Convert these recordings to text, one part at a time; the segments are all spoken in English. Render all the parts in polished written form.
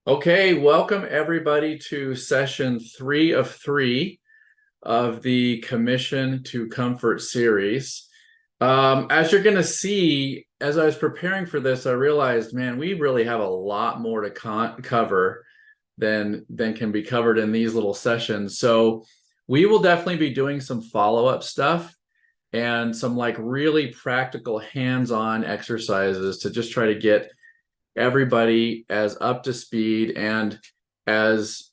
Okay, welcome everybody to session 3 of 3 of the Commission to Comfort series. As you're going to see, as I was preparing for this, I realized, man, we really have a lot more to cover than can be covered in these little sessions. So we will definitely be doing some follow-up stuff and some like really practical hands-on exercises to just try to get everybody as up to speed and as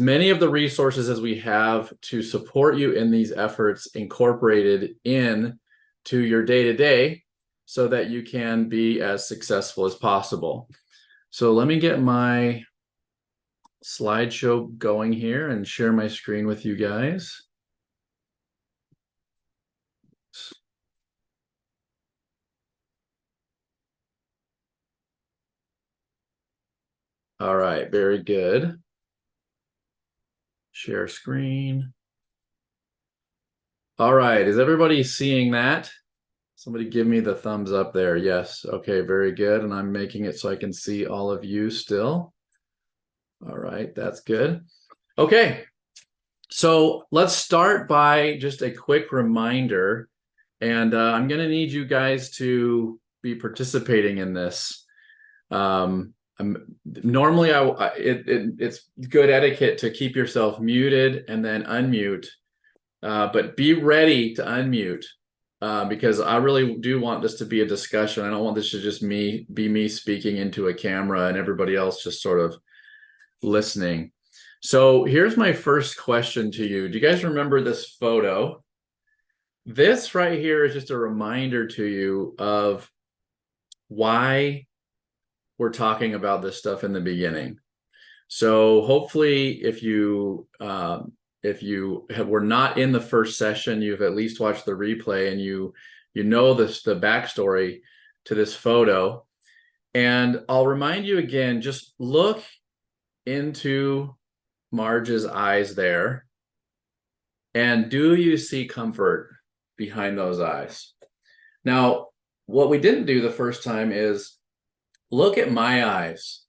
many of the resources as we have to support you in these efforts incorporated in to your day-to-day so that you can be as successful as possible. So let me get my slideshow going here and share my screen with you guys. All right, very good. Share screen. All right, is everybody seeing that? Somebody give me the thumbs up there. Yes. Okay, very good. And I'm making it so I can see all of you still. All right, that's good. Okay, so let's start by just a quick reminder. And I'm going to need you guys to be participating in this. Normally, it's good etiquette to keep yourself muted and then unmute. But be ready to unmute because I really do want this to be a discussion. I don't want this to just be me speaking into a camera and everybody else just sort of listening. So here's my first question to you. Do you guys remember this photo? This right here is just a reminder to you of why we're talking about this stuff in the beginning. So hopefully if you were not in the first session, you've at least watched the replay and you know the backstory to this photo. And I'll remind you again, just look into Marge's eyes there. And do you see comfort behind those eyes? Now, what we didn't do the first time is look at my eyes.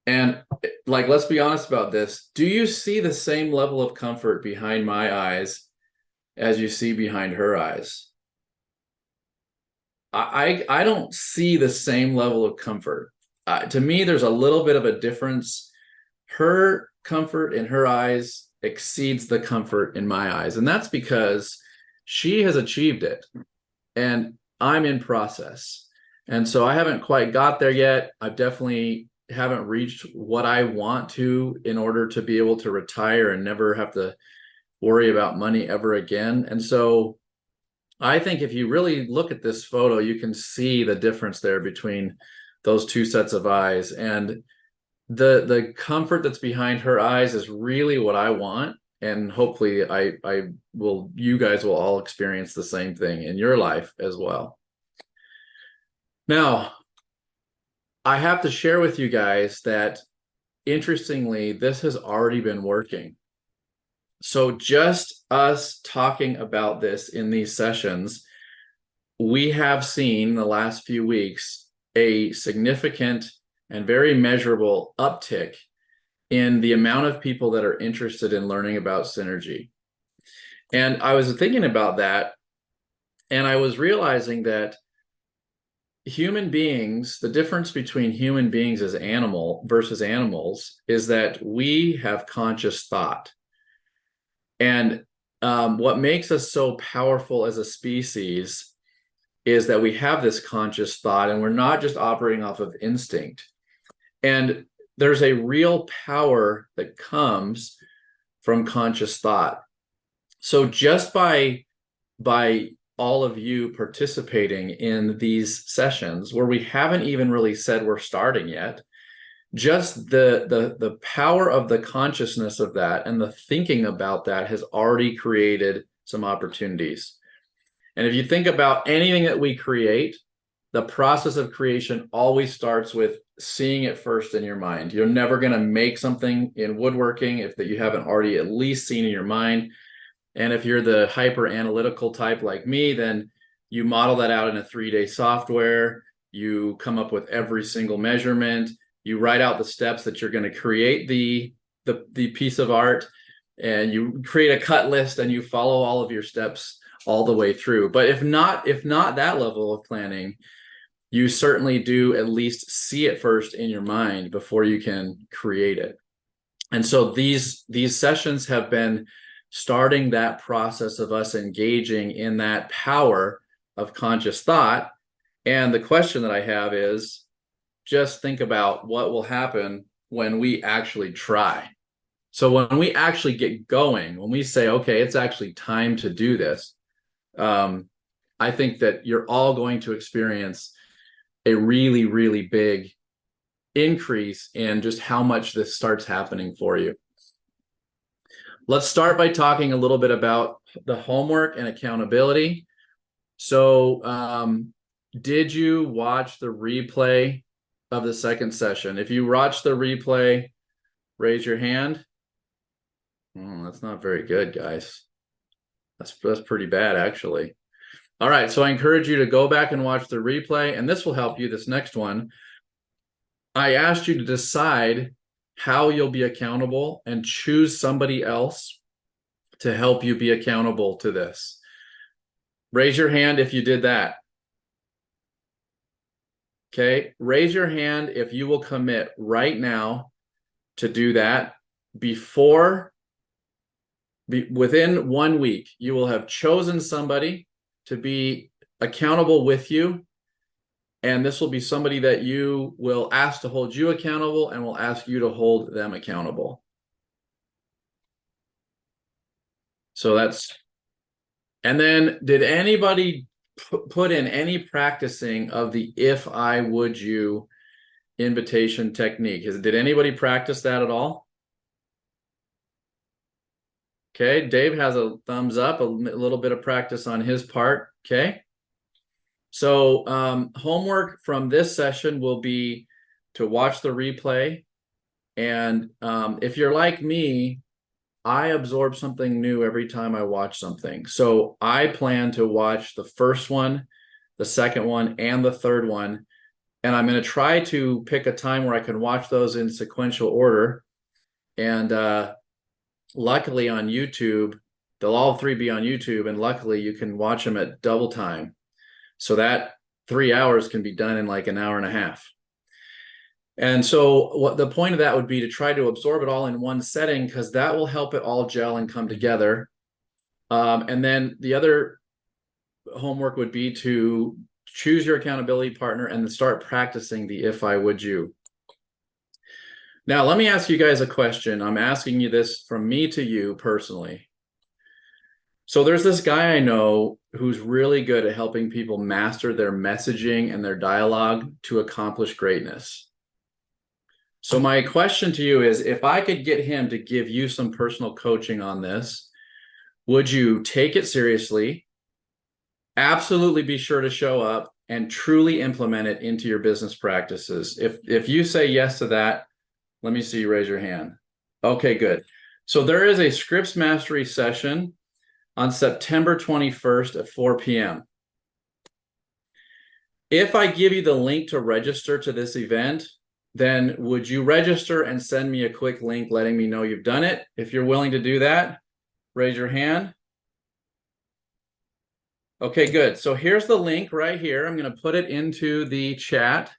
And like, let's be honest about this. Do you see the same level of comfort behind my eyes as you see behind her eyes? I don't see the same level of comfort. To me, there's a little bit of a difference. Her comfort in her eyes exceeds the comfort in my eyes. And that's because she has achieved it and I'm in process. And so I haven't quite got there yet. I definitely haven't reached what I want to in order to be able to retire and never have to worry about money ever again. And so I think if you really look at this photo, you can see the difference there between those two sets of eyes. And the comfort that's behind her eyes is really what I want. And hopefully you guys will all experience the same thing in your life as well. Now, I have to share with you guys that, interestingly, this has already been working. So just us talking about this in these sessions, we have seen in the last few weeks a significant and very measurable uptick in the amount of people that are interested in learning about synergy. And I was thinking about that, and I was realizing that human beings, the difference between human beings as versus animals is that we have conscious thought. And what makes us so powerful as a species is that we have this conscious thought and we're not just operating off of instinct. And there's a real power that comes from conscious thought. So just by all of you participating in these sessions where we haven't even really said we're starting yet, just the power of the consciousness of that and the thinking about that has already created some opportunities. And if you think about anything that we create, the process of creation always starts with seeing it first in your mind. You're never going to make something in woodworking if that you haven't already at least seen in your mind. And if you're the hyper analytical type like me, then you model that out in a 3-day software. You come up with every single measurement. You write out the steps that you're going to create the piece of art, and you create a cut list and you follow all of your steps all the way through. But if not that level of planning, you certainly do at least see it first in your mind before you can create it. And so these sessions have been starting that process of us engaging in that power of conscious thought. And the question that I have is, just think about what will happen when we actually try. So when we actually get going, when we say, okay, it's actually time to do this, I think that you're all going to experience a really, really big increase in just how much this starts happening for you. Let's start by talking a little bit about the homework and accountability. So did you watch the replay of the second session? If you watched the replay, raise your hand. That's not very good, guys. That's pretty bad, actually. All right, so I encourage you to go back and watch the replay, and this will help you, this next one. I asked you to decide how you'll be accountable and choose somebody else to help you be accountable to this. Raise your hand if you did that. Okay, raise your hand if you will commit right now to do that within 1 week. You will have chosen somebody to be accountable with you, and this will be somebody that you will ask to hold you accountable and will ask you to hold them accountable. So and then did anybody put in any practicing of the if I would you invitation technique? Did anybody practice that at all? Okay, Dave has a thumbs up, a little bit of practice on his part. Okay, so homework from this session will be to watch the replay, and if you're like me, I absorb something new every time I watch something. So I plan to watch the first one, the second one, and the third one. And I'm going to try to pick a time where I can watch those in sequential order. And luckily on YouTube, they'll all three be on YouTube. And luckily you can watch them at double time. So that 3 hours can be done in like an hour and a half. And so what the point of that would be to try to absorb it all in one setting, because that will help it all gel and come together. And then the other homework would be to choose your accountability partner and start practicing the if I would you. Now, let me ask you guys a question. I'm asking you this from me to you personally. So there's this guy I know who's really good at helping people master their messaging and their dialogue to accomplish greatness. So my question to you is, if I could get him to give you some personal coaching on this, would you take it seriously, absolutely be sure to show up, and truly implement it into your business practices? If you say yes to that, let me see you raise your hand. Okay, good. So there is a Scripts Mastery session on September 21st at 4 p.m. If I give you the link to register to this event, then would you register and send me a quick link letting me know you've done it? If you're willing to do that, raise your hand. Okay, good. So here's the link right here. I'm going to put it into the chat.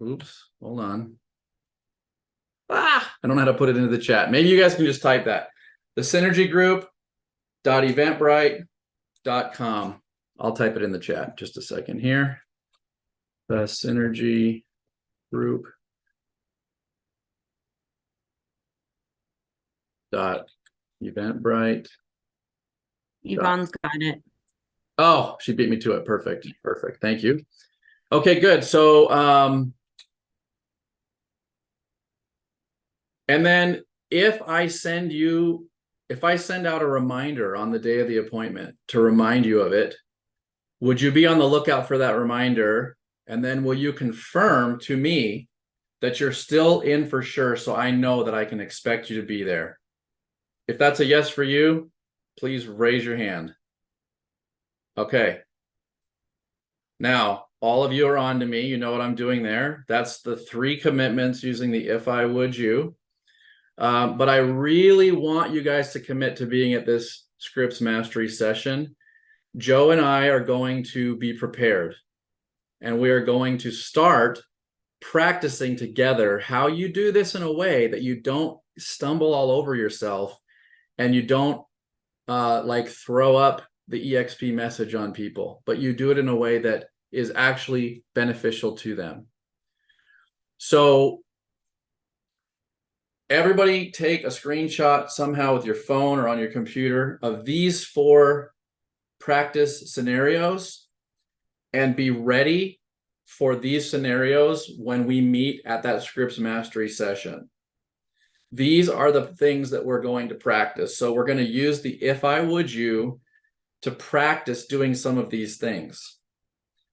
Oops, hold on. I don't know how to put it into the chat. Maybe you guys can just type that. thesynergygroup.eventbrite.com. I'll type it in the chat just a second here. The Synergy Group .eventbrite. Yvonne's got it. Oh, she beat me to it. Perfect. Perfect. Thank you. Okay, good. So and then if I send out a reminder on the day of the appointment to remind you of it, would you be on the lookout for that reminder? And then will you confirm to me that you're still in for sure, so I know that I can expect you to be there? If that's a yes for you, please raise your hand. Okay. Now, all of you are on to me. You know what I'm doing there. That's the 3 commitments using the if I would you. But I really want you guys to commit to being at this scripts mastery session. Joe and I are going to be prepared, and we are going to start practicing together how you do this in a way that you don't stumble all over yourself and you don't like throw up the EXP message on people, but you do it in a way that is actually beneficial to them. So everybody take a screenshot somehow with your phone or on your computer of these 4 practice scenarios and be ready for these scenarios when we meet at that scripts mastery session. These are the things that we're going to practice. So we're going to use the if I would you to practice doing some of these things.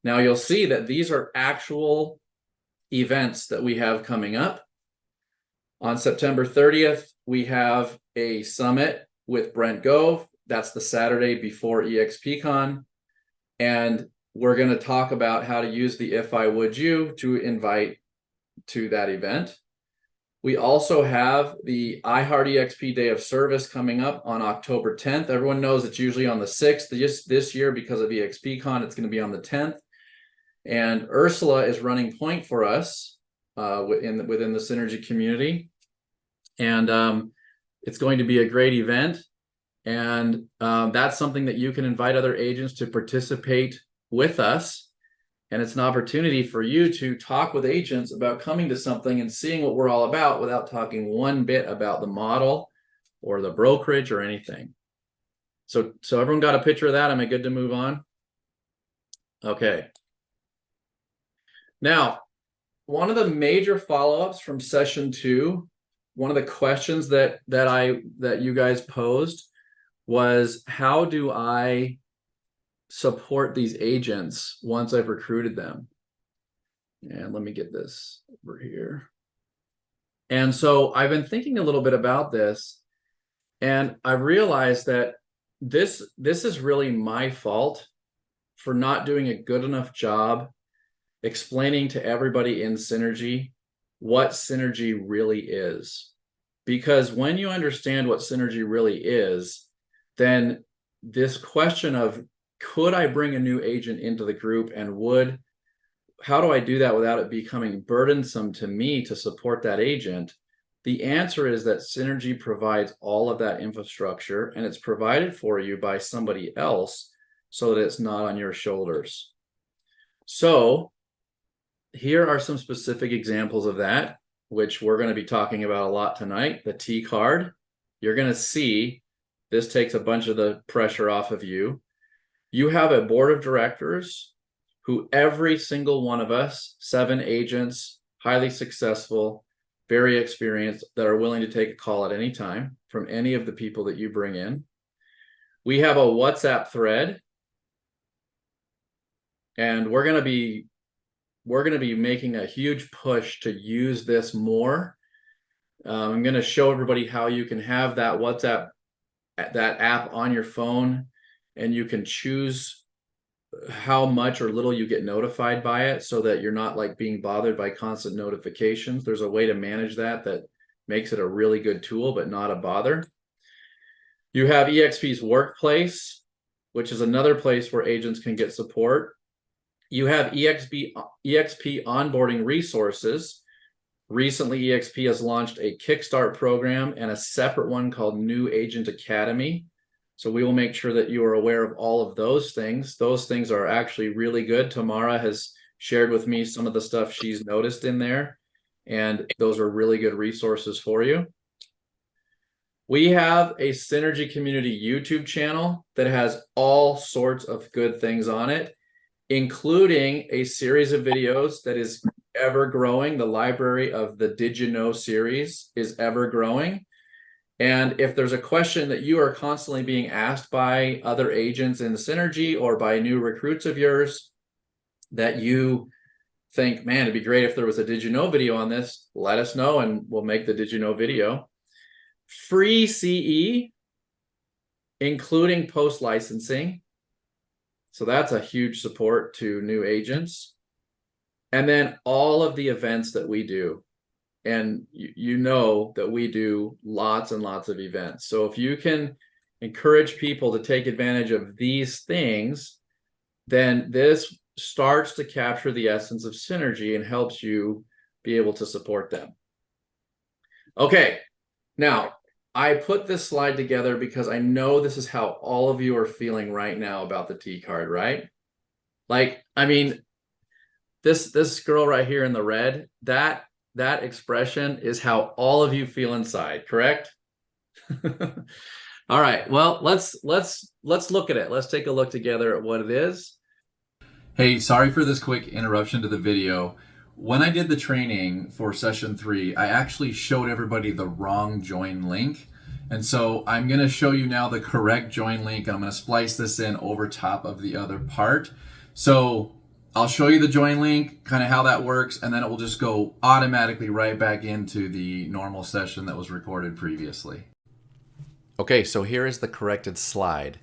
Now you'll see that these are actual events that we have coming up. On September 30th, we have a summit with Brent Gove. That's the Saturday before EXPCon. And we're going to talk about how to use the if I would you to invite to that event. We also have the iHeart EXP Day of Service coming up on October 10th. Everyone knows it's usually on the 6th. Just this year, because of EXPCon, it's going to be on the 10th. And Ursula is running point for us within the Synergy community. And it's going to be a great event. And that's something that you can invite other agents to participate with us. And it's an opportunity for you to talk with agents about coming to something and seeing what we're all about without talking one bit about the model or the brokerage or anything. So everyone got a picture of that? Am I good to move on? Okay. Now, one of the major follow-ups from session 2, one of the questions that you guys posed was, how do I support these agents once I've recruited them? And let me get this over here. And so I've been thinking a little bit about this, and I realized that this is really my fault for not doing a good enough job explaining to everybody in Synergy what Synergy really is. Because when you understand what Synergy really is, then this question of, could I bring a new agent into the group, and how do I do that without it becoming burdensome to me to support that agent? The answer is that Synergy provides all of that infrastructure, and it's provided for you by somebody else so that it's not on your shoulders. So here are some specific examples of that, which we're going to be talking about a lot tonight. The T card, you're going to see this takes a bunch of the pressure off of you. You have a board of directors who every single one of us, 7 agents, highly successful, very experienced, that are willing to take a call at any time from any of the people that you bring in. We have a WhatsApp thread, and we're going to be making a huge push to use this more. I'm going to show everybody how you can have that WhatsApp, that app on your phone, and you can choose how much or little you get notified by it so that you're not like being bothered by constant notifications. There's a way to manage that makes it a really good tool, but not a bother. You have EXP's Workplace, which is another place where agents can get support. You have EXP onboarding resources. Recently, EXP has launched a Kickstart program and a separate one called New Agent Academy. So we will make sure that you are aware of all of those things. Those things are actually really good. Tamara has shared with me some of the stuff she's noticed in there, and those are really good resources for you. We have a Synergy Community YouTube channel that has all sorts of good things on it, including a series of videos that is ever growing. The library of the Did You Know series is ever growing. And if there's a question that you are constantly being asked by other agents in Synergy or by new recruits of yours that you think, man, it'd be great if there was a Did You Know video on this, let us know and we'll make the Did You Know video. Free CE, including post-licensing. So that's a huge support to new agents. And then all of the events that we do. And you know that we do lots and lots of events. So if you can encourage people to take advantage of these things, then this starts to capture the essence of synergy and helps you be able to support them. Okay, now I put this slide together because I know this is how all of you are feeling right now about the T card, right? Like, I mean, this girl right here in the red, that expression is how all of you feel inside, correct? All right, well, let's look at it. Let's take a look together at what it is. Hey, sorry for this quick interruption to the video. When I did the training for session 3, I actually showed everybody the wrong join link. And so I'm going to show you now the correct join link. I'm going to splice this in over top of the other part. So I'll show you the join link, kind of how that works, and then it will just go automatically right back into the normal session that was recorded previously. Okay, so here is the corrected slide.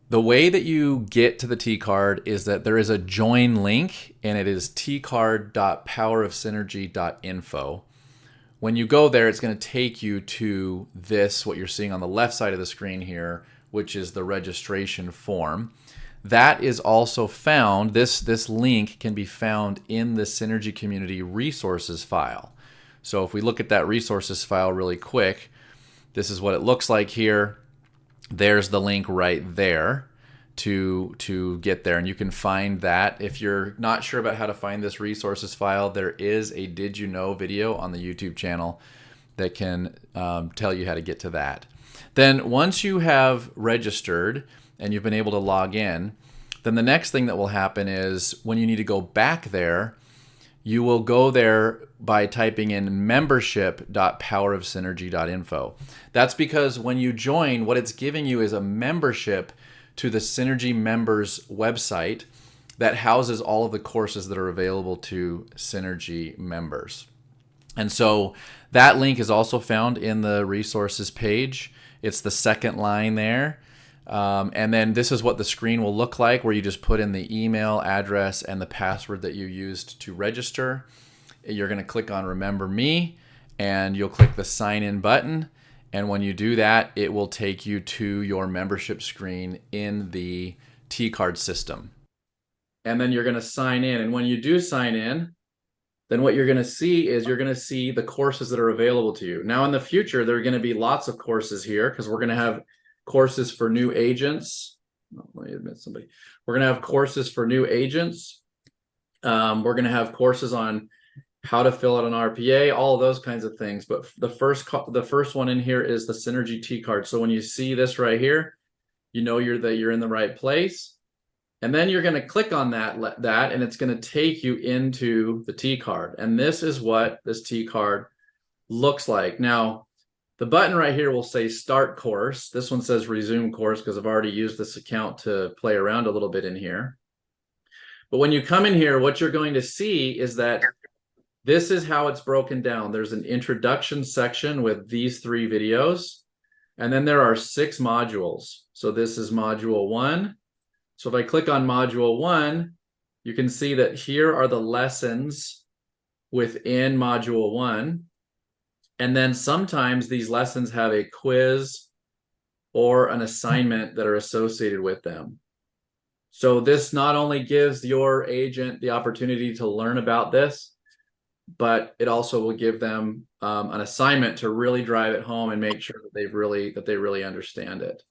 The way that you get to the T card is that there is a join link, and it is tcard.powerofsynergy.info. When you go there, it's going to take you to this, what you're seeing on the left side of the screen here, which is the registration form. That is also found, this link can be found in the Synergy Community resources file. So if we look at that resources file really quick, this is what it looks like here. There's the link right there to get there, and you can find that. If you're not sure about how to find this resources file, there is a Did You Know video on the YouTube channel that can tell you how to get to that. Then once you have registered and you've been able to log in, then the next thing that will happen is when you need to go back there, you will go there by typing in membership.powerofsynergy.info. That's because when you join, what it's giving you is a membership to the Synergy members website that houses all of the courses that are available to Synergy members. And so that link is also found in the resources page. It's the second line there. And then this is what the screen will look like, where you just put in the email address and the password that you used to register. You're going to click on Remember Me, and you'll click the sign in button. And when you do that, it will take you to your membership screen in the T card system. And then you're going to sign in. And when you do sign in, then what you're going to see is you're going to see the courses that are available to you. Now in the future, there are going to be lots of courses here because we're going to have courses for new agents. Oh, let me admit somebody. We're going to have courses for new agents. We're going to have courses on how to fill out an RPA, all of those kinds of things. But the first one in here is the Synergy T card. So when you see this right here, you know you're in the right place. And then you're going to click on that, and it's going to take you into the T card. And this is what this T card looks like. Now, the button right here will say Start Course. This one says Resume Course because I've already used this account to play around a little bit in here. But when you come in here, what you're going to see is that this is how it's broken down. There's an introduction section with these 3 videos, and then there are 6 modules. So this is Module 1. So if I click on Module 1, you can see that here are the lessons within Module 1. And then sometimes these lessons have a quiz or an assignment that are associated with them. So this not only gives your agent the opportunity to learn about this, but it also will give them an assignment to really drive it home and make sure that they really understand it.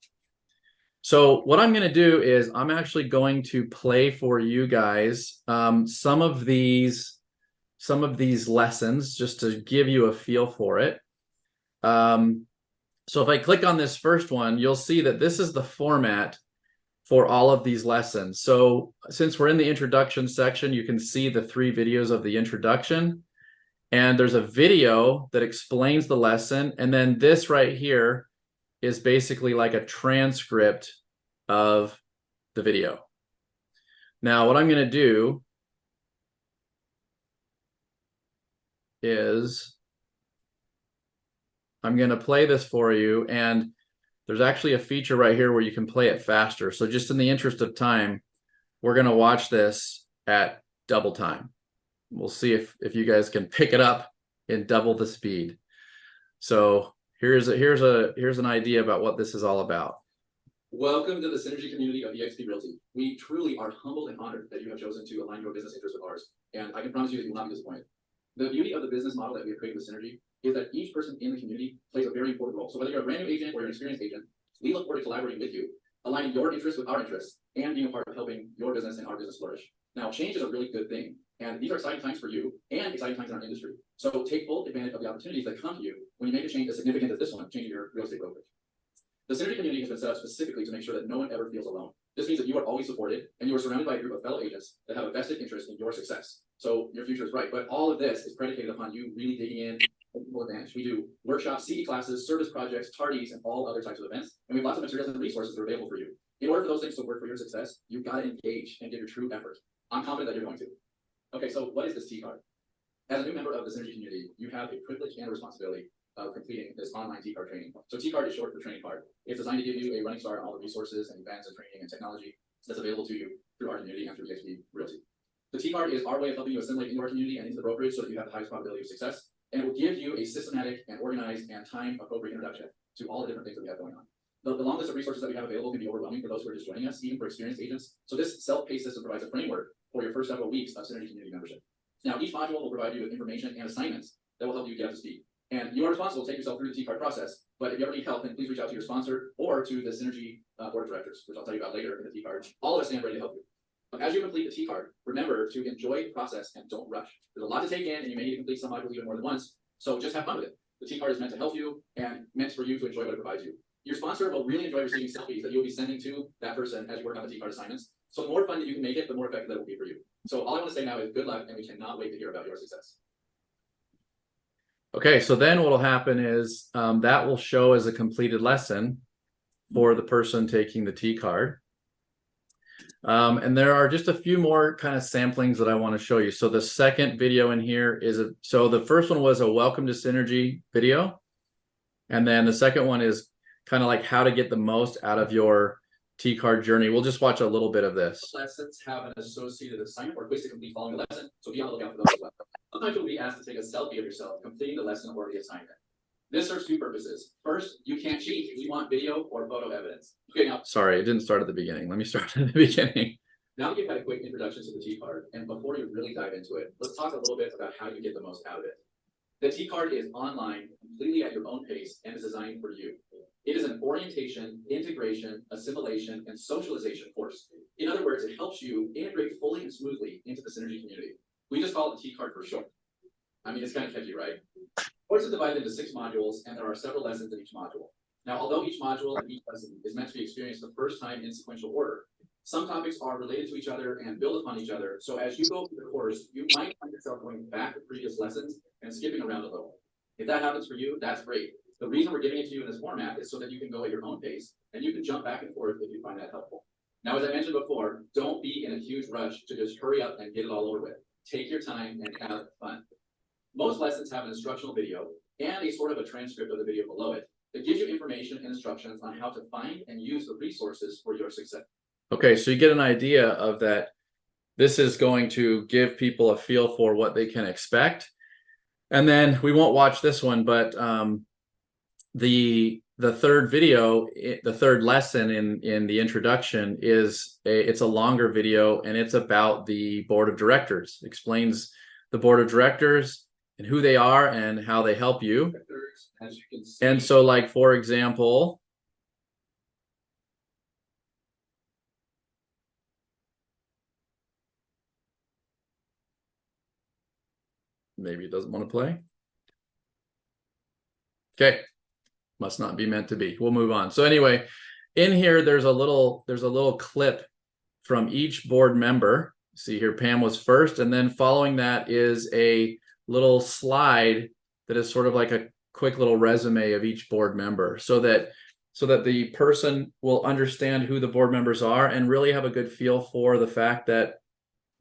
So what I'm going to do is I'm actually going to play for you guys some of these lessons just to give you a feel for it. So if I click on this first one, you'll see that this is the format for all of these lessons. So since we're in the introduction section, you can see the 3 videos of the introduction, and there's a video that explains the lesson. And then this right here is basically like a transcript of the video. Now, what I'm going to do is I'm going to play this for you, and there's actually a feature right here where you can play it faster. So just in the interest of time, we're going to watch this at double time. we'll see if you guys can pick it up in double the speed. So here's an idea about what this is all about. Welcome to the synergy community of eXp Realty. We truly are humbled and honored that you have chosen to align your business interests with ours, and I can promise you that you will not be disappointed. The beauty of the business model that we have created with Synergy is that each person in the community plays a very important role. So whether you're a brand new agent or you're an experienced agent, we look forward to collaborating with you, aligning your interests with our interests, and being a part of helping your business and our business flourish. Now, change is a really good thing, and these are exciting times for you and exciting times in our industry. So take full advantage of the opportunities that come to you when you make a change as significant as this one, changing your real estate brokerage. The Synergy community has been set up specifically to make sure that no one ever feels alone. This means that you are always supported and you are surrounded by a group of fellow agents that have a vested interest in your success. So your future is bright, but all of this is predicated upon you really digging in and full advantage. We do workshops, CE classes, service projects, tardies, and all other types of events. And we have lots of materials and resources that are available for you. In order for those things to work for your success, you've got to engage and give your true effort. I'm confident that you're going to. Okay, so what is this T-card? As a new member of the Synergy community, you have a privilege and a responsibility of completing this online T-card training. So T-card is short for training card. It's designed to give you a running start on all the resources and events and training and technology that's available to you through our community and through eXp Realty. The T-card is our way of helping you assimilate into our community and into the brokerage so that you have the highest probability of success. And it will give you a systematic and organized and time-appropriate introduction to all the different things that we have going on. The long list of resources that we have available can be overwhelming for those who are just joining us, even for experienced agents. So this self-paced system provides a framework for your first several weeks of Synergy community membership. Now, each module will provide you with information and assignments that will help you get up to speed. And you are responsible to take yourself through the T-card process, but if you ever need help, then please reach out to your sponsor or to the Synergy board of directors, which I'll tell you about later in the T-card. All of us stand ready to help you. As you complete the T-card, remember to enjoy the process and don't rush. There's a lot to take in, and you may need to complete some modules even more than once, so just have fun with it. The T-card is meant to help you and meant for you to enjoy what it provides you. Your sponsor will really enjoy receiving selfies that you'll be sending to that person as you work on the T-card assignments. So the more fun that you can make it, the more effective that will be for you. So all I want to say now is good luck, and we cannot wait to hear about your success. Okay, so then what will happen is that will show as a completed lesson for the person taking the T-card. And there are just a few more kind of samplings that I want to show you. So the second video in here is so the first one was a welcome to Synergy video. And then the second one is kind of like how to get the most out of your T-card journey. We'll just watch a little bit of this. Lessons have an associated assignment or quiz to complete following the lesson, so be on the lookout for those as well. Sometimes you'll be asked to take a selfie of yourself completing the lesson or the assignment. This serves two purposes. First, you can't cheat. We want video or photo evidence. Okay, now, sorry, it didn't start at the beginning. Let me start at the beginning. Now that you've had a quick introduction to the T-card, and before you really dive into it, let's talk a little bit about how you get the most out of it. The T-card is online, completely at your own pace, and is designed for you. It is an orientation, integration, assimilation, and socialization course. In other words, it helps you integrate fully and smoothly into the Synergy community. We just call it the T-card for short. I mean, it's kind of catchy, right? The course is divided into 6 modules, and there are several lessons in each module. Now, although each module and each lesson is meant to be experienced the first time in sequential order, some topics are related to each other and build upon each other. So as you go through the course, you might find yourself going back to previous lessons and skipping around a little. If that happens for you, that's great. The reason we're giving it to you in this format is so that you can go at your own pace and you can jump back and forth if you find that helpful. Now, as I mentioned before, don't be in a huge rush to just hurry up and get it all over with. Take your time and have fun. Most lessons have an instructional video and a sort of a transcript of the video below it that gives you information and instructions on how to find and use the resources for your success. Okay, so you get an idea of that. This is going to give people a feel for what they can expect. And then we won't watch this one, but the third video, the third lesson in the introduction it's a longer video, and it's about the board of directors. Explains the board of directors and who they are and how they help you. As you can see. And so, like, for example, maybe it doesn't want to play. Okay, must not be meant to be. We'll move on. So anyway, in here there's a little clip from each board member. See here, Pam was first, and then following that is a little slide that is sort of like a quick little resume of each board member, so that the person will understand who the board members are and really have a good feel for the fact that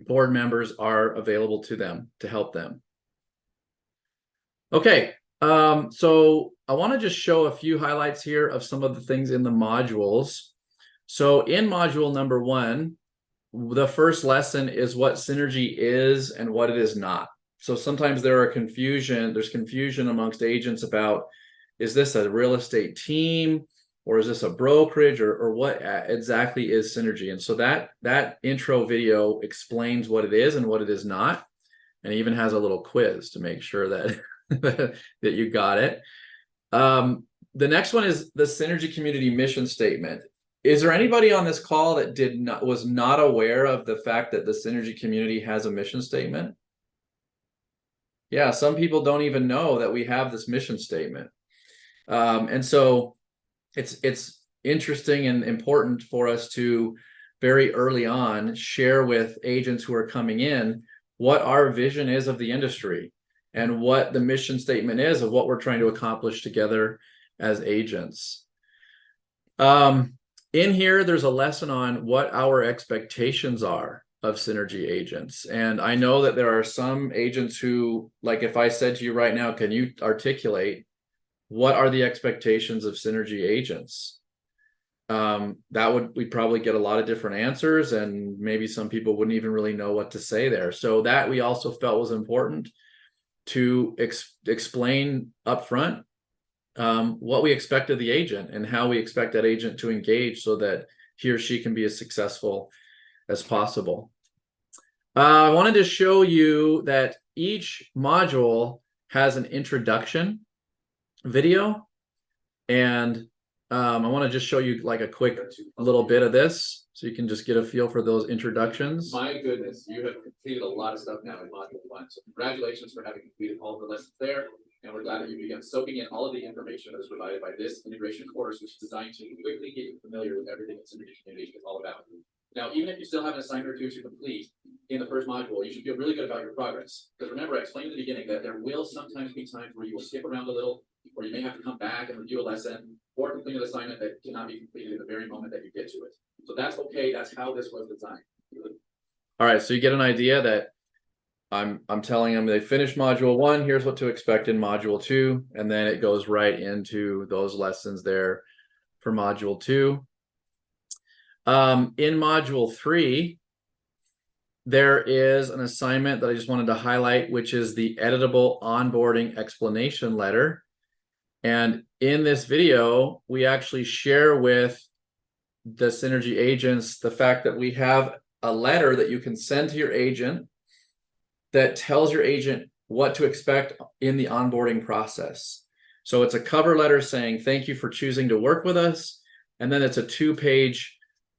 board members are available to them to help them. Okay, so I want to just show a few highlights here of some of the things in the modules. So in module number 1, the first lesson is what synergy is and what it is not. So sometimes there's confusion amongst agents about, is this a real estate team or is this a brokerage, or what exactly is synergy? And so that intro video explains what it is and what it is not, and even has a little quiz to make sure that that you got it. The next one is the Synergy Community mission statement. Is there anybody on this call that was not aware of the fact that the Synergy community has a mission statement? Yeah, some people don't even know that we have this mission statement. And so it's interesting and important for us to very early on share with agents who are coming in what our vision is of the industry and what the mission statement is of what we're trying to accomplish together as agents. In here, there's a lesson on what our expectations are of synergy agents. And I know that there are some agents who, like if I said to you right now, can you articulate what are the expectations of synergy agents? We'd probably get a lot of different answers, and maybe some people wouldn't even really know what to say there. So that we also felt was important to explain upfront what we expect of the agent and how we expect that agent to engage so that he or she can be as successful as possible. I wanted to show you that each module has an introduction video, and I want to just show you like a quick little bit of this so you can just get a feel for those introductions. My goodness, you have completed a lot of stuff now in module 1. So congratulations for having completed all the lessons there. And we're glad that you began soaking in all of the information that is provided by this integration course, which is designed to quickly get you familiar with everything that synergy communication is all about. Now, even if you still have an assignment or two to complete in the first module, you should feel really good about your progress. Because remember, I explained in the beginning that there will sometimes be times where you will skip around a little, or you may have to come back and review a lesson, or complete an assignment that cannot be completed in the very moment that you get to it. So that's okay. That's how this was designed. All right, so you get an idea that I'm telling them they finish module 1, here's what to expect in module 2, and then it goes right into those lessons there for module 2. In module 3, there is an assignment that I just wanted to highlight, which is the editable onboarding explanation letter. And in this video, we actually share with the synergy agents the fact that we have a letter that you can send to your agent that tells your agent what to expect in the onboarding process. So it's a cover letter saying, thank you for choosing to work with us. And then it's a 2-page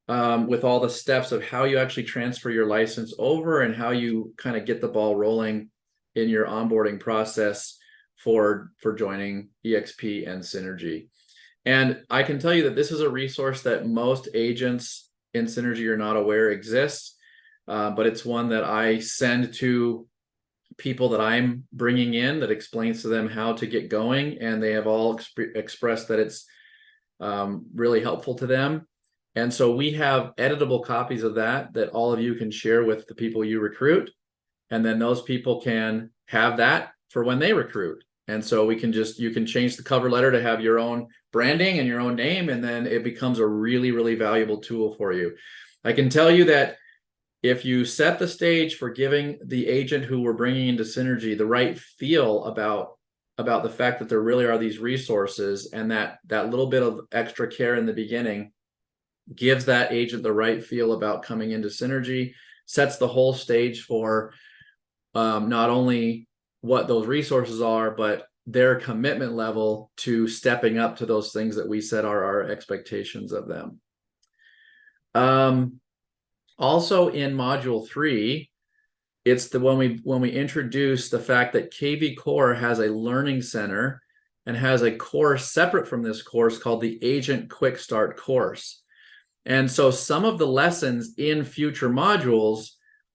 with all the steps of how you actually transfer your license over and how you kind of get the ball rolling in your onboarding process for joining EXP and Synergy. And I can tell you that this is a resource that most agents in Synergy are not aware exists, but it's one that I send to people that I'm bringing in that explains to them how to get going, and they have all expressed that it's really helpful to them. And so we have editable copies of that all of you can share with the people you recruit, and then those people can have that for when they recruit. And so you can change the cover letter to have your own branding and your own name, and then it becomes a really, really valuable tool for you. I can tell you that if you set the stage for giving the agent who we're bringing into Synergy the right feel about the fact that there really are these resources, and that little bit of extra care in the beginning gives that agent the right feel about coming into Synergy, sets the whole stage for not only what those resources are, but their commitment level to stepping up to those things that we set are our expectations of them. Also in module 3, it's when we introduce the fact that KV Core has a learning center and has a course separate from this course called the Agent Quick Start course. And so some of the lessons in future modules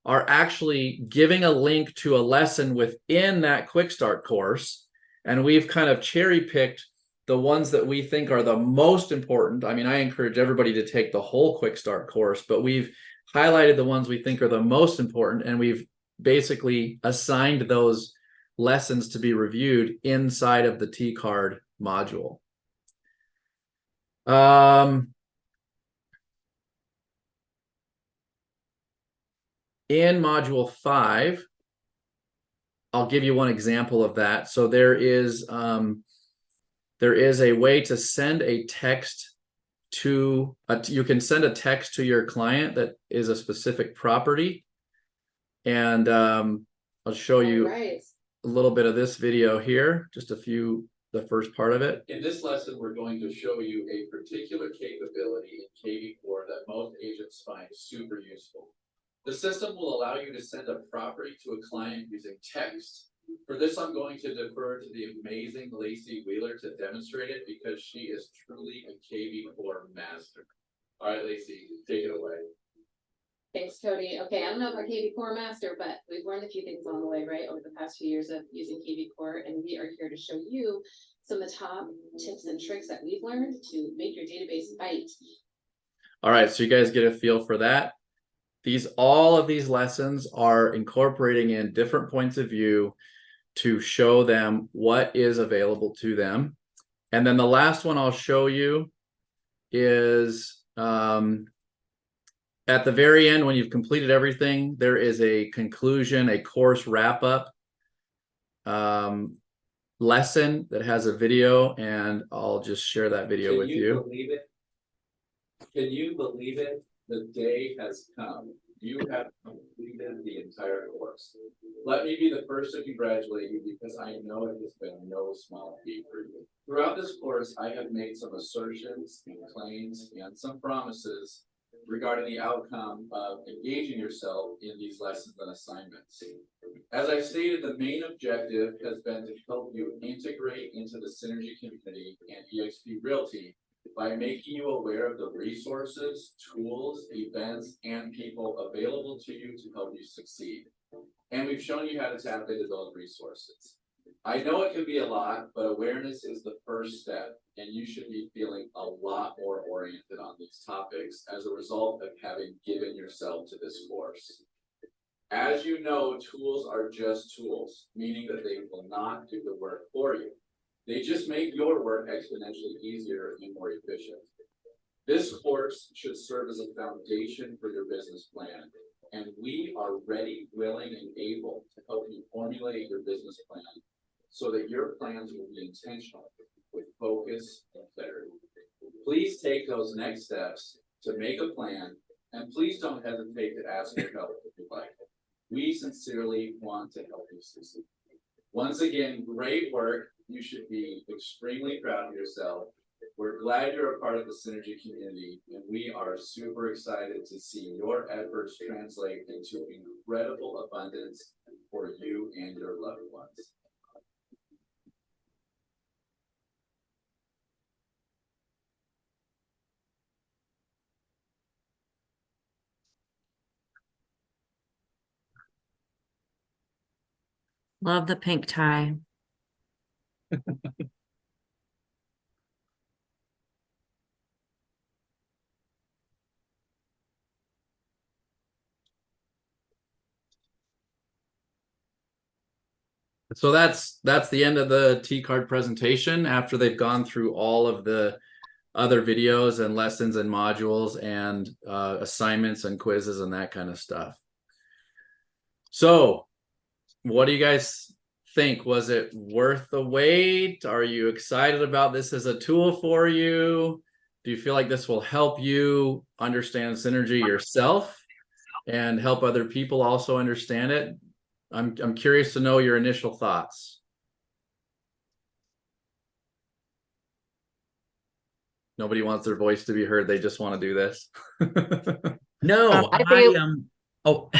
are actually giving a link to a lesson within that Quick Start course. And we've kind of cherry picked the ones that we think are the most important. I mean, I encourage everybody to take the whole Quick Start course, but we've highlighted the ones we think are the most important, and we've basically assigned those lessons to be reviewed inside of the T-Card module. in module 5, I'll give you one example of that. So there is a way to send a text to you can send a text to your client that is a specific property. And I'll show you Right. a little bit of this video here, just the first part of it. In this lesson, we're going to show you a particular capability in KV4 that most agents find super useful. The system will allow you to send a property to a client using text. For this, I'm going to defer to the amazing Lacey Wheeler to demonstrate it because she is truly a KV4 master. All right, Lacey, take it away. Thanks, Cody. Okay, I don't know if our KV Core master, but we've learned a few things along the way, right, over the past few years of using KV Core, and we are here to show you some of the top tips and tricks that we've learned to make your database fight. All right, so you guys get a feel for that. All of these lessons are incorporating in different points of view to show them what is available to them. And then the last one I'll show you is at the very end, when you've completed everything, there is a conclusion, a course wrap-up lesson that has a video, and I'll just share that video with you. Believe it? Can you believe it? The day has come. You have completed the entire course. Let me be the first to congratulate you because I know it has been no small feat for you. Throughout this course, I have made some assertions and claims and some promises regarding the outcome of engaging yourself in these lessons and assignments. As I stated, the main objective has been to help you integrate into the Synergy community and eXp Realty by making you aware of the resources, tools, events, and people available to you to help you succeed. And we've shown you how to tap into those resources. I know it can be a lot, but awareness is the first step, and you should be feeling a lot more oriented on these topics as a result of having given yourself to this course. As you know, tools are just tools, meaning that they will not do the work for you. They just make your work exponentially easier and more efficient. This course should serve as a foundation for your business plan, and we are ready, willing, and able to help you formulate your business plan so that your plans will be intentional with focus and clarity. Please take those next steps to make a plan, and please don't hesitate to ask for help if you'd like. We sincerely want to help you succeed. Once again, great work. You should be extremely proud of yourself. We're glad you're a part of the Synergy community, and we are super excited to see your efforts translate into incredible abundance for you and your loved ones. Love the pink tie. So that's the end of the T-card presentation after they've gone through all of the other videos and lessons and modules and assignments and quizzes and that kind of stuff. So what do you guys think? Was it worth the wait? Are you excited about this as a tool for you? Do you feel like this will help you understand Synergy yourself and help other people also understand it? I'm curious to know your initial thoughts. Nobody wants their voice to be heard. They just want to do this. No, I think oh,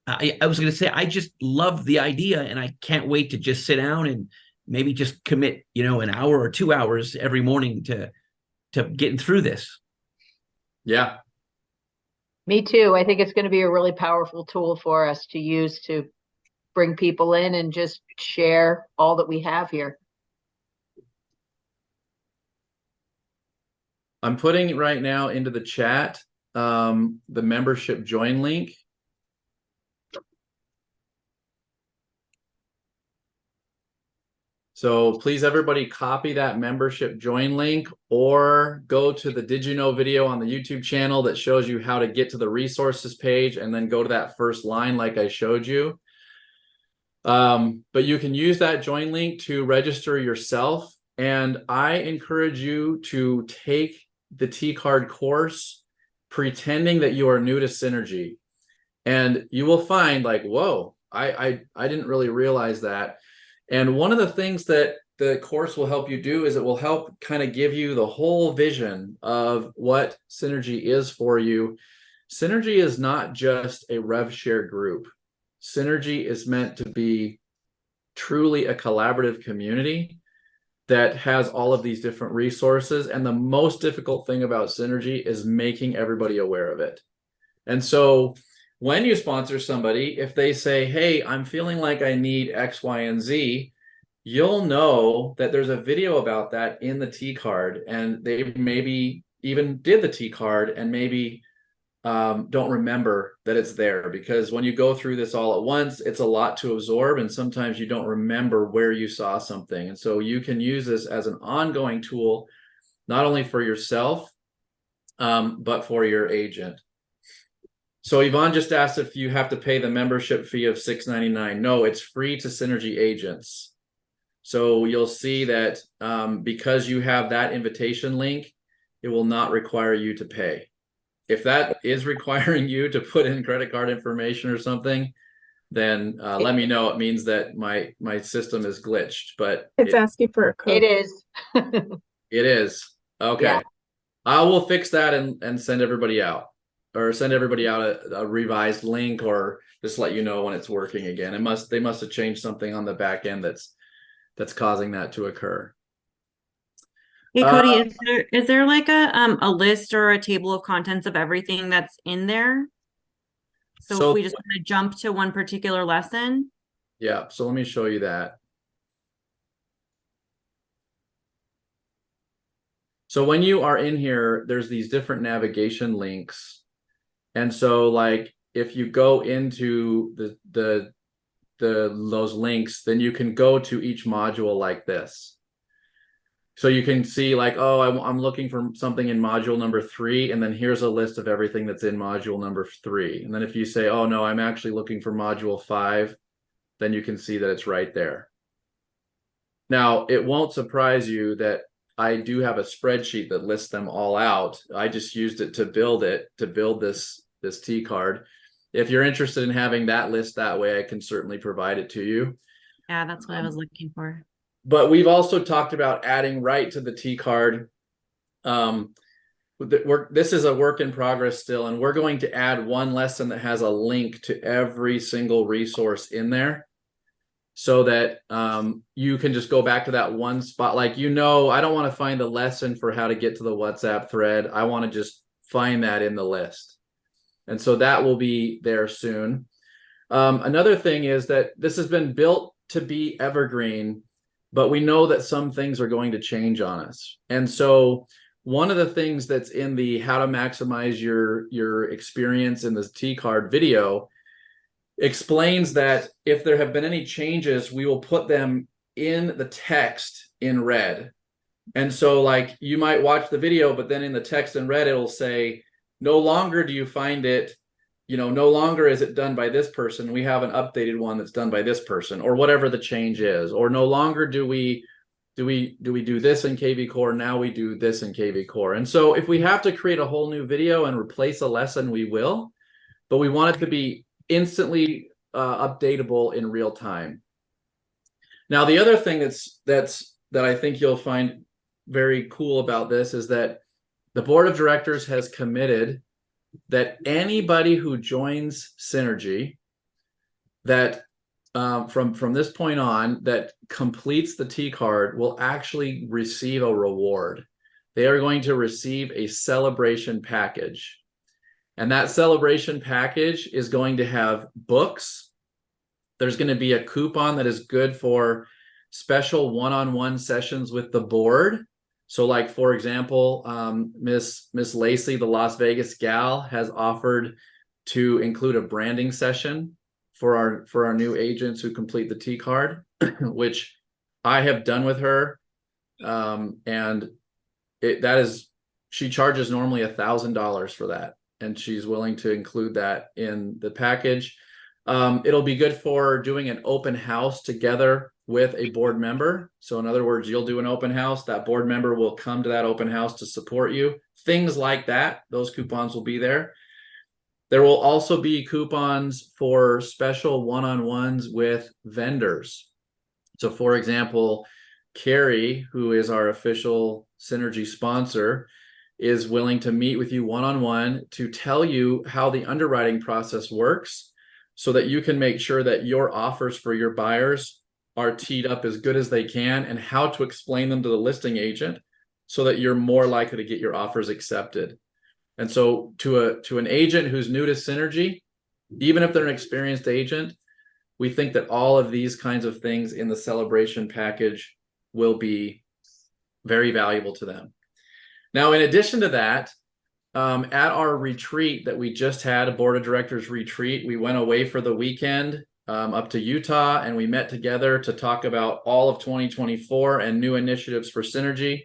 I was going to say, I just love the idea, and I can't wait to just sit down and maybe just commit, an hour or 2 hours every morning to getting through this. Yeah. Me too. I think it's going to be a really powerful tool for us to use to bring people in and just share all that we have here. I'm putting right now into the chat the membership join link. So please, everybody, copy that membership join link or go to the Did You Know video on the YouTube channel that shows you how to get to the resources page and then go to that first line like I showed you. But you can use that join link to register yourself. And I encourage you to take the T-Card course pretending that you are new to Synergy. And you will find like, whoa, I didn't really realize that. And one of the things that the course will help you do is it will help kind of give you the whole vision of what Synergy is for you. Synergy is not just a rev share group. Synergy is meant to be truly a collaborative community that has all of these different resources. And the most difficult thing about Synergy is making everybody aware of it. And so when you sponsor somebody, if they say, hey, I'm feeling like I need X, Y, and Z, you'll know that there's a video about that in the T-Card, and they maybe even did the T-Card and maybe don't remember that it's there, because when you go through this all at once, it's a lot to absorb, and sometimes you don't remember where you saw something. And so you can use this as an ongoing tool, not only for yourself, but for your agent. So Yvonne just asked if you have to pay the membership fee of $6.99. No, it's free to Synergy agents. So you'll see that because you have that invitation link, it will not require you to pay. If that is requiring you to put in credit card information or something, then let me know. It means that my system is glitched, but It's asking for a code. It is. it is. Okay. Yeah. I will fix that and send everybody out, or send everybody out a revised link, or just let you know when it's working again. They must have changed something on the back end that's causing that to occur. Hey Cody, is there like a list or a table of contents of everything that's in there? So if we just want to jump to one particular lesson? Yeah, so let me show you that. So when you are in here, there's these different navigation links. And so like if you go into those links, then you can go to each module like this. So you can see like, oh, I'm looking for something in module number 3, and then here's a list of everything that's in module number 3. And then if you say, oh no, I'm actually looking for module 5, then you can see that it's right there. Now, it won't surprise you that I do have a spreadsheet that lists them all out. I just used it to build this T-Card. If you're interested in having that list that way, I can certainly provide it to you. Yeah, that's what I was looking for. But we've also talked about adding right to the T-Card. This is a work in progress still, and we're going to add one lesson that has a link to every single resource in there, so that you can just go back to that one spot. Like, I don't want to find a lesson for how to get to the WhatsApp thread. I want to just find that in the list. And so that will be there soon. Another thing is that this has been built to be evergreen, but we know that some things are going to change on us. And so one of the things that's in the how to maximize your experience in this T-Card video explains that if there have been any changes, we will put them in the text in red. And so like you might watch the video, but then in the text in red, it'll say, no longer do you find it, no longer is it done by this person. We have an updated one that's done by this person, or whatever the change is. Or no longer do we do this in KV Core, now we do this in KV Core. And so if we have to create a whole new video and replace a lesson, we will, but we want it to be instantly updatable in real time. Now, the other thing that I think you'll find very cool about this is that the board of directors has committed that anybody who joins Synergy, that from this point on, that completes the T-Card will actually receive a reward. They are going to receive a celebration package. And that celebration package is going to have books. There's going to be a coupon that is good for special one-on-one sessions with the board. So like, for example, Miss Lacey, the Las Vegas gal, has offered to include a branding session for our new agents who complete the T-Card, which I have done with her. And she charges normally $1,000 for that, and she's willing to include that in the package. It'll be good for doing an open house together with a board member. So in other words, you'll do an open house, that board member will come to that open house to support you. Things like that, those coupons will be there. There will also be coupons for special one-on-ones with vendors. So for example, Carrie, who is our official Synergy sponsor, is willing to meet with you one-on-one to tell you how the underwriting process works so that you can make sure that your offers for your buyers are teed up as good as they can, and how to explain them to the listing agent so that you're more likely to get your offers accepted. And so to an agent who's new to Synergy, even if they're an experienced agent, we think that all of these kinds of things in the celebration package will be very valuable to them. Now, in addition to that, at our retreat that we just had, a board of directors retreat, we went away for the weekend up to Utah, and we met together to talk about all of 2024 and new initiatives for Synergy.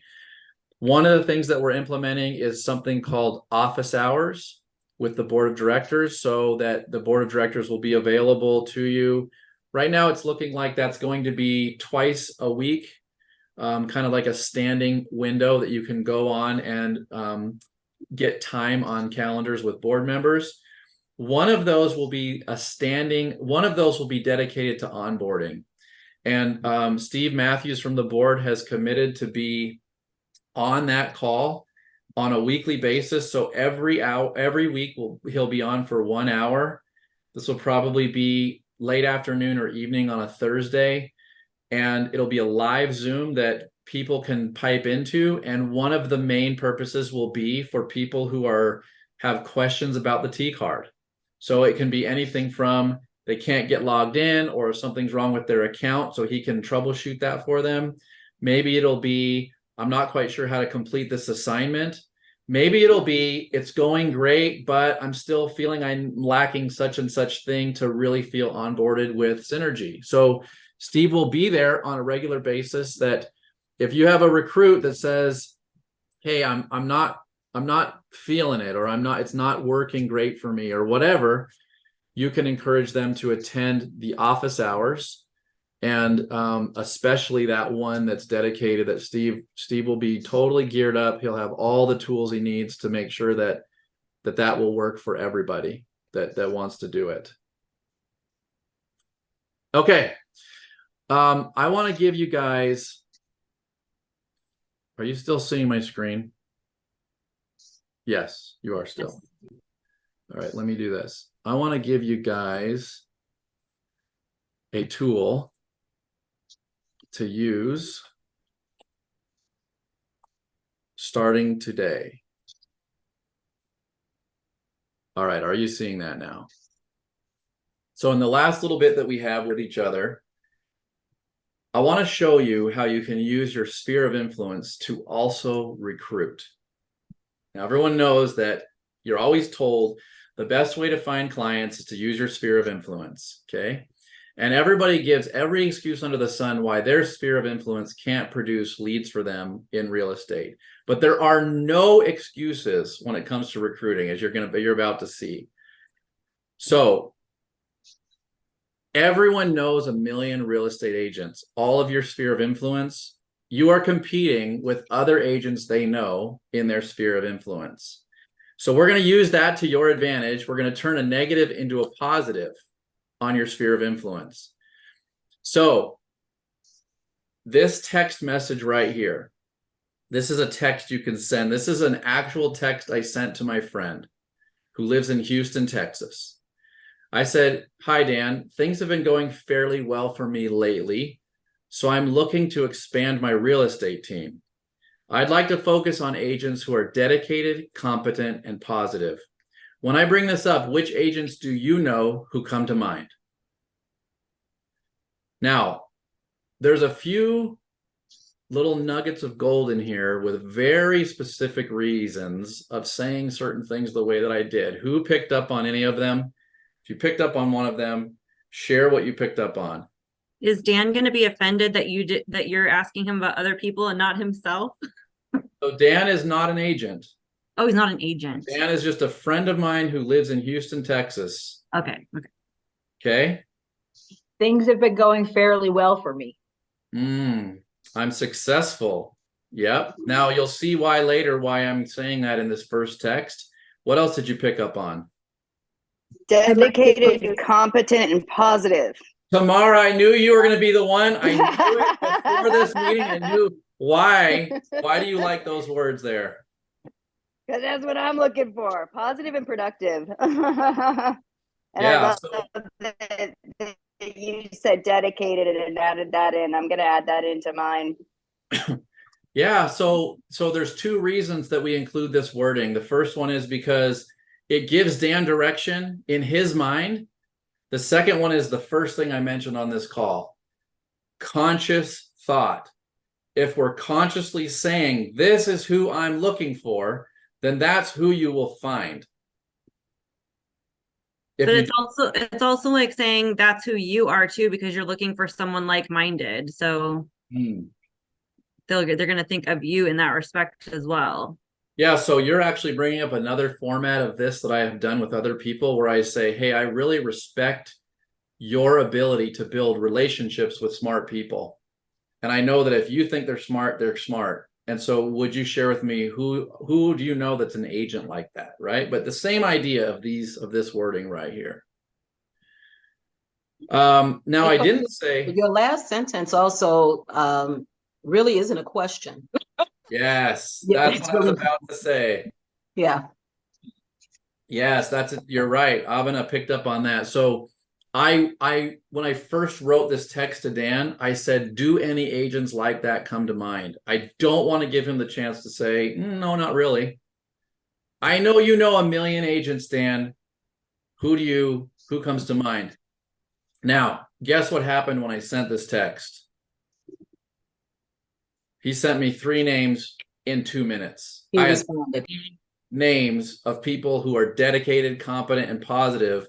One of the things that we're implementing is something called office hours with the board of directors, so that the board of directors will be available to you. Right now, it's looking like that's going to be twice a week, kind of like a standing window that you can go on and get time on calendars with board members. One of those will be one of those will be dedicated to onboarding. And Steve Matthews from the board has committed to be on that call on a weekly basis. So every week he'll be on for 1 hour. This will probably be late afternoon or evening on a Thursday. And it'll be a live Zoom that people can pipe into. And one of the main purposes will be for people who have questions about the T card. So it can be anything from they can't get logged in, or something's wrong with their account, so he can troubleshoot that for them. Maybe it'll be, I'm not quite sure how to complete this assignment. Maybe it'll be, it's going great, but I'm still feeling I'm lacking such and such thing to really feel onboarded with Synergy. So Steve will be there on a regular basis, that if you have a recruit that says, hey, I'm not feeling it, or it's not working great for me, or whatever, you can encourage them to attend the office hours. And especially that one that's dedicated, that Steve will be totally geared up. He'll have all the tools he needs to make sure that will work for everybody that wants to do it. Okay. I want to give you guys, are you still seeing my screen? Yes, you are still. All right, let me do this. I want to give you guys a tool to use starting today. All right, are you seeing that now? So in the last little bit that we have with each other, I want to show you how you can use your sphere of influence to also recruit. Now, everyone knows that you're always told the best way to find clients is to use your sphere of influence, okay? And everybody gives every excuse under the sun why their sphere of influence can't produce leads for them in real estate. But there are no excuses when it comes to recruiting, as you're about to see. So everyone knows a million real estate agents. All of your sphere of influence, you are competing with other agents they know in their sphere of influence. So we're going to use that to your advantage. We're going to turn a negative into a positive on your sphere of influence. So this text message right here, this is a text you can send. This is an actual text I sent to my friend who lives in Houston, Texas. I said, hi, Dan, things have been going fairly well for me lately, so I'm looking to expand my real estate team. I'd like to focus on agents who are dedicated, competent, and positive. When I bring this up, which agents do you know who come to mind? Now, there's a few little nuggets of gold in here with very specific reasons of saying certain things the way that I did. Who picked up on any of them? If you picked up on one of them, share what you picked up on. Is Dan gonna be offended that that you're asking him about other people and not himself? So Dan is not an agent. Oh, he's not an agent. Dan is just a friend of mine who lives in Houston, Texas. Okay, okay. Okay. Things have been going fairly well for me. I'm successful. Yep. Now you'll see why later why I'm saying that in this first text. What else did you pick up on? Dedicated, competent, and positive. Tamara, I knew you were going to be the one. I knew it before this meeting. I knew why. Why do you like those words there? Because that's what I'm looking for. Positive and productive. And Yeah. I love that you said dedicated and added that in. I'm going to add that into mine. Yeah, so there's two reasons that we include this wording. The first one is because it gives Dan direction in his mind. The second one is the first thing I mentioned on this call. Conscious thought. If we're consciously saying, this is who I'm looking for, then that's who you will find. But it's also like saying that's who you are too, because you're looking for someone like-minded. So they're going to think of you in that respect as well. Yeah, so you're actually bringing up another format of this that I have done with other people where I say, hey, I really respect your ability to build relationships with smart people. And I know that if you think they're smart, they're smart. And so would you share with me who do you know that's an agent like that, right? But the same idea of this wording right here. Now I didn't say your last sentence also really isn't a question. yes, Yeah, that's what I was about to say. Yeah. Yes, you're right. Avana picked up on that. So I when I first wrote this text to Dan, I said, do any agents like that come to mind? I don't want to give him the chance to say, no, not really. I know you know a million agents, Dan. Who comes to mind? Now, guess what happened when I sent this text? He sent me 3 names in 2 minutes. He I had responded. 3 names of people who are dedicated, competent, and positive,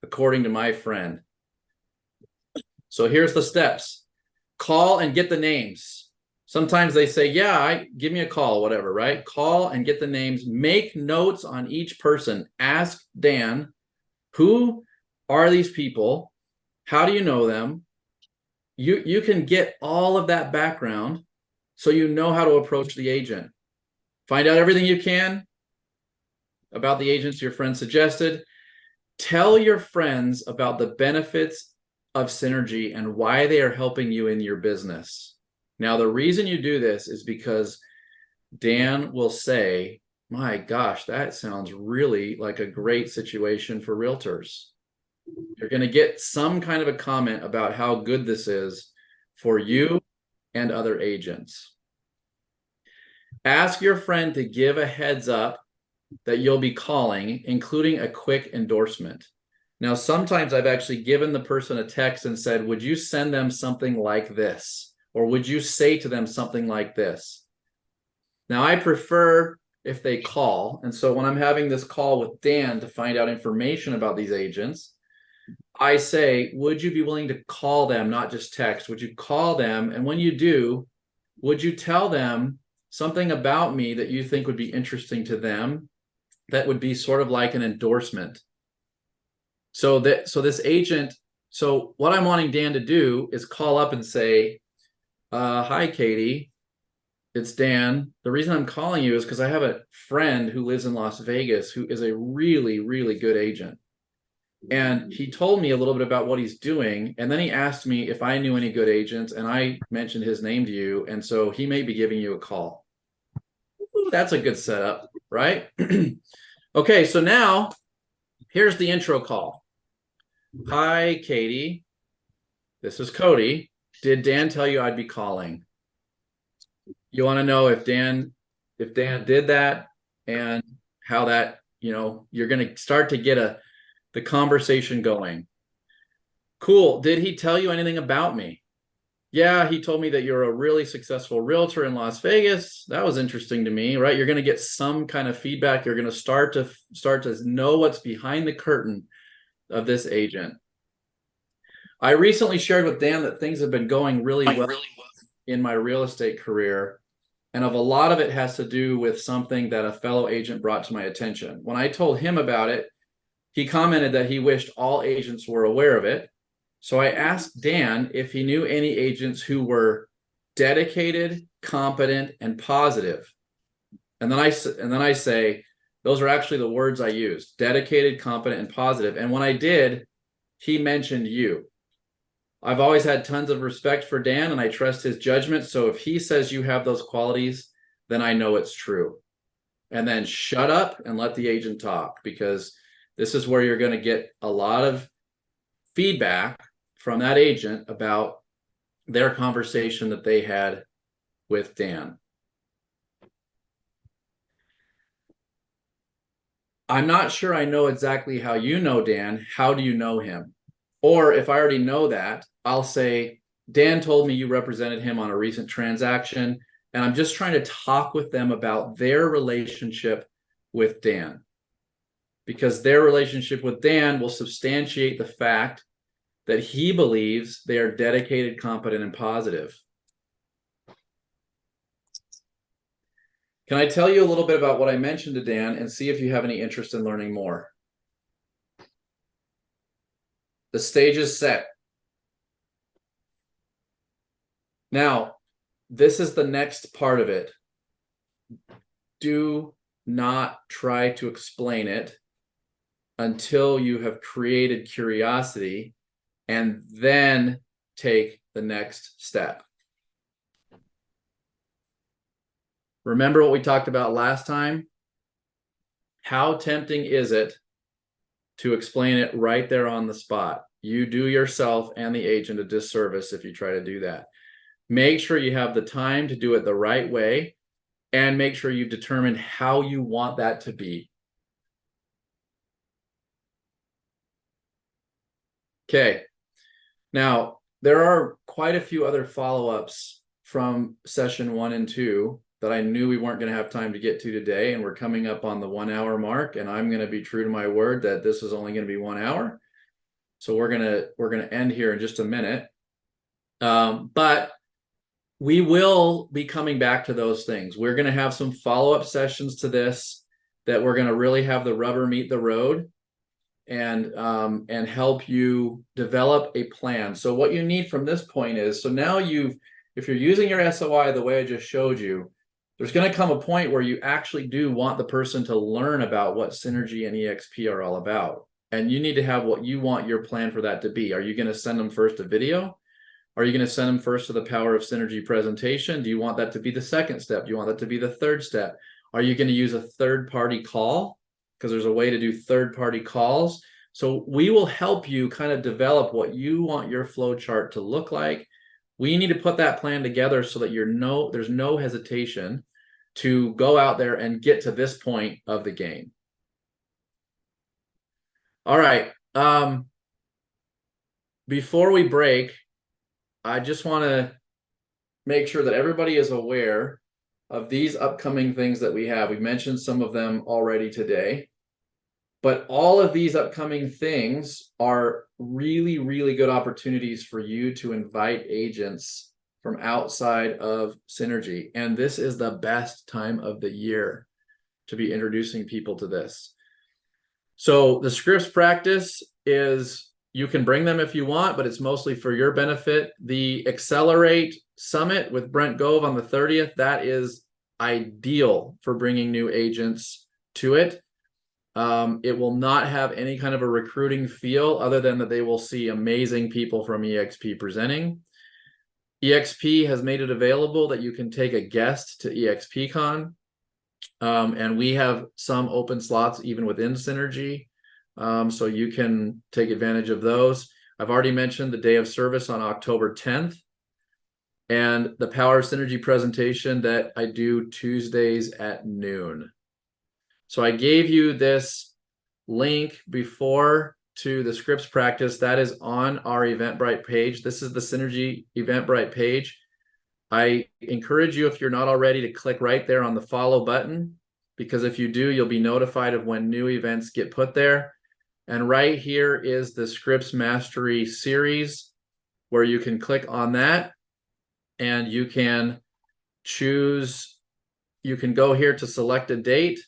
according to my friend. So here's the steps. Call and get the names. Sometimes they say, yeah, give me a call, whatever, right? Call and get the names. Make notes on each person. Ask Dan, who are these people? How do you know them? You can get all of that background so you know how to approach the agent. Find out everything you can about the agents your friend suggested. Tell your friends about the benefits of synergy and why they are helping you in your business. Now, the reason you do this is because Dan will say, my gosh, that sounds really like a great situation for realtors. You're going to get some kind of a comment about how good this is for you and other agents. Ask your friend to give a heads up that you'll be calling, including a quick endorsement. Now, sometimes I've actually given the person a text and said, would you send them something like this? Or would you say to them something like this? Now, I prefer if they call. And so when I'm having this call with Dan to find out information about these agents, I say, would you be willing to call them, not just text? Would you call them? And when you do, would you tell them something about me that you think would be interesting to them? That would be sort of like an endorsement. So this agent, so what I'm wanting Dan to do is call up and say, hi, Katie, it's Dan. The reason I'm calling you is because I have a friend who lives in Las Vegas who is a really, really good agent. And he told me a little bit about what he's doing. And then he asked me if I knew any good agents, and I mentioned his name to you. And so he may be giving you a call. Ooh, that's a good setup, right? Okay, so now here's the intro call. Hi, Katie. This is Cody. Did Dan tell you I'd be calling? You want to know if Dan did that and how that, you're going to start to get the conversation going. Cool. Did he tell you anything about me? Yeah, he told me that you're a really successful realtor in Las Vegas. That was interesting to me, right? You're going to get some kind of feedback. You're going to start to know what's behind the curtain of this agent. I recently shared with Dan that things have been going really well in my real estate career. And a lot of it has to do with something that a fellow agent brought to my attention. When I told him about it, he commented that he wished all agents were aware of it. So I asked Dan if he knew any agents who were dedicated, competent, and positive. And then I say, those are actually the words I used: dedicated, competent, and positive. And when I did, he mentioned you. I've always had tons of respect for Dan, and I trust his judgment. So if he says you have those qualities, then I know it's true. And then shut up and let the agent talk, because this is where you're going to get a lot of feedback from that agent about their conversation that they had with Dan. I'm not sure I know exactly how you know Dan. How do you know him? Or if I already know that, I'll say, Dan told me you represented him on a recent transaction, and I'm just trying to talk with them about their relationship with Dan, because their relationship with Dan will substantiate the fact that he believes they are dedicated, competent, and positive. Can I tell you a little bit about what I mentioned to Dan and see if you have any interest in learning more? The stage is set. Now, this is the next part of it. Do not try to explain it until you have created curiosity, and then take the next step. Remember what we talked about last time? How tempting is it to explain it right there on the spot? You do yourself and the agent a disservice if you try to do that. Make sure you have the time to do it the right way, and make sure you've determined how you want that to be. Okay. Now, there are quite a few other follow-ups from session 1 and 2 that I knew we weren't going to have time to get to today, and we're coming up on the 1 hour mark, and I'm going to be true to my word that this is only going to be 1 hour. So we're going to end here in just a minute. But we will be coming back to those things. We're going to have some follow-up sessions to this that we're going to really have the rubber meet the road, and help you develop a plan. So what you need from this point is, so now if you're using your SOI the way I just showed you, there's going to come a point where you actually do want the person to learn about what Synergy and EXP are all about. And you need to have what you want your plan for that to be. Are you going to send them first a video? Are you going to send them first to the Power of Synergy presentation? Do you want that to be the second step? Do you want that to be the third step? Are you going to use a third-party call? Because there's a way to do third-party calls. So we will help you kind of develop what you want your flow chart to look like. We need to put that plan together so that there's no hesitation to go out there and get to this point of the game. All right. Before we break, I just want to make sure that everybody is aware of these upcoming things that we have. We mentioned some of them already today, but all of these upcoming things are really, really good opportunities for you to invite agents from outside of Synergy. And this is the best time of the year to be introducing people to this. So the scripts practice is, you can bring them if you want, but it's mostly for your benefit. The Accelerate Summit with Brent Gove on the 30th, that is ideal for bringing new agents to it. It will not have any kind of a recruiting feel other than that they will see amazing people from EXP presenting. EXP has made it available that you can take a guest to EXPCon. And we have some open slots even within Synergy. So you can take advantage of those. I've already mentioned the day of service on October 10th and the Power of Synergy presentation that I do Tuesdays at noon. So I gave you this link before to the scripts practice that is on our Eventbrite page. This is the Synergy Eventbrite page. I encourage you, if you're not already, to click right there on the follow button, because if you do, you'll be notified of when new events get put there. And right here is the Scripts Mastery series where you can click on that and you can choose, you can go here to select a date.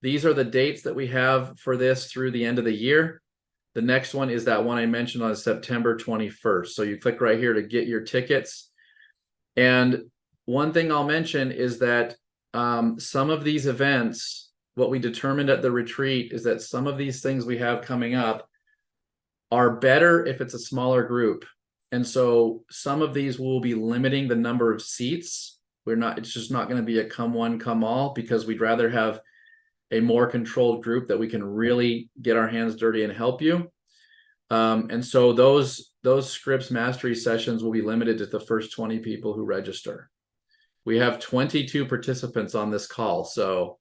These are the dates that we have for this through the end of the year. The next one is that one I mentioned on September 21st. So you click right here to get your tickets. And one thing I'll mention is that some of these events, what we determined at the retreat is that some of these things we have coming up are better if it's a smaller group. And so some of these will be limiting the number of seats. It's just not going to be a come one, come all, because we'd rather have a more controlled group that we can really get our hands dirty and help you. And so those Scripts Mastery sessions will be limited to the first 20 people who register. We have 22 participants on this call. So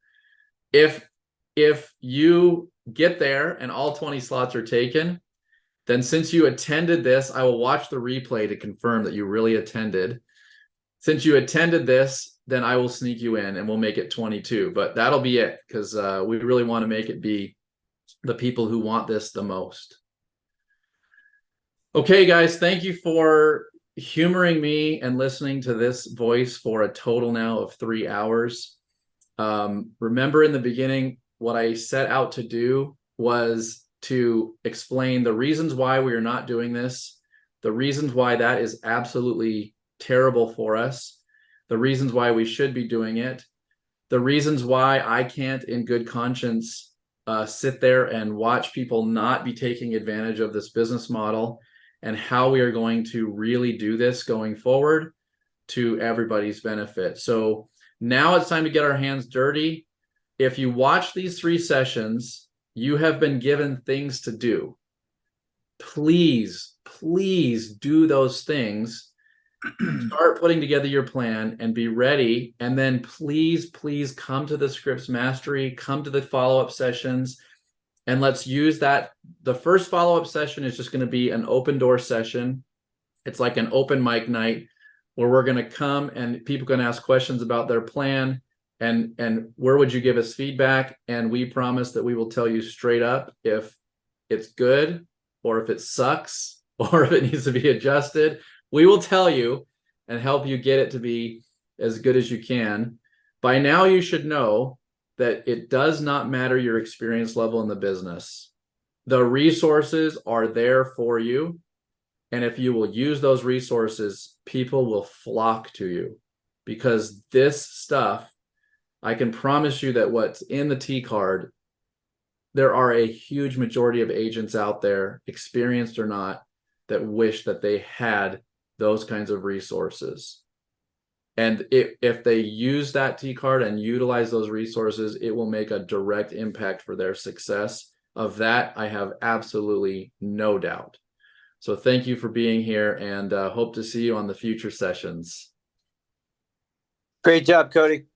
if you get there and all 20 slots are taken, then since you attended this, I will watch the replay to confirm that you really attended. Since you attended this, then I will sneak you in and we'll make it 22. But that'll be it, because we really want to make it be the people who want this the most. Okay, guys, thank you for humoring me and listening to this voice for a total now of 3 hours. Remember in the beginning, what I set out to do was to explain the reasons why we are not doing this, the reasons why that is absolutely terrible for us, the reasons why we should be doing it, the reasons why I can't in good conscience sit there and watch people not be taking advantage of this business model, and how we are going to really do this going forward to everybody's benefit. So now it's time to get our hands dirty. If you watch these 3 sessions, you have been given things to do. Please do those things. Start putting together your plan and be ready. And then please come to the Scripts Mastery, come to the follow-up sessions, and let's use that. The first follow-up session is just going to be an open door session. It's like an open mic night where we're going to come and people can ask questions about their plan and where would you give us feedback. And we promise that we will tell you straight up if it's good or if it sucks or if it needs to be adjusted. We will tell you and help you get it to be as good as you can. By now, you should know that it does not matter your experience level in the business. The resources are there for you. And if you will use those resources, people will flock to you, because this stuff, I can promise you that what's in the T card, there are a huge majority of agents out there, experienced or not, that wish that they had those kinds of resources. And if they use that T card and utilize those resources, it will make a direct impact for their success. Of that, I have absolutely no doubt. So thank you for being here, and hope to see you on the future sessions. Great job, Cody.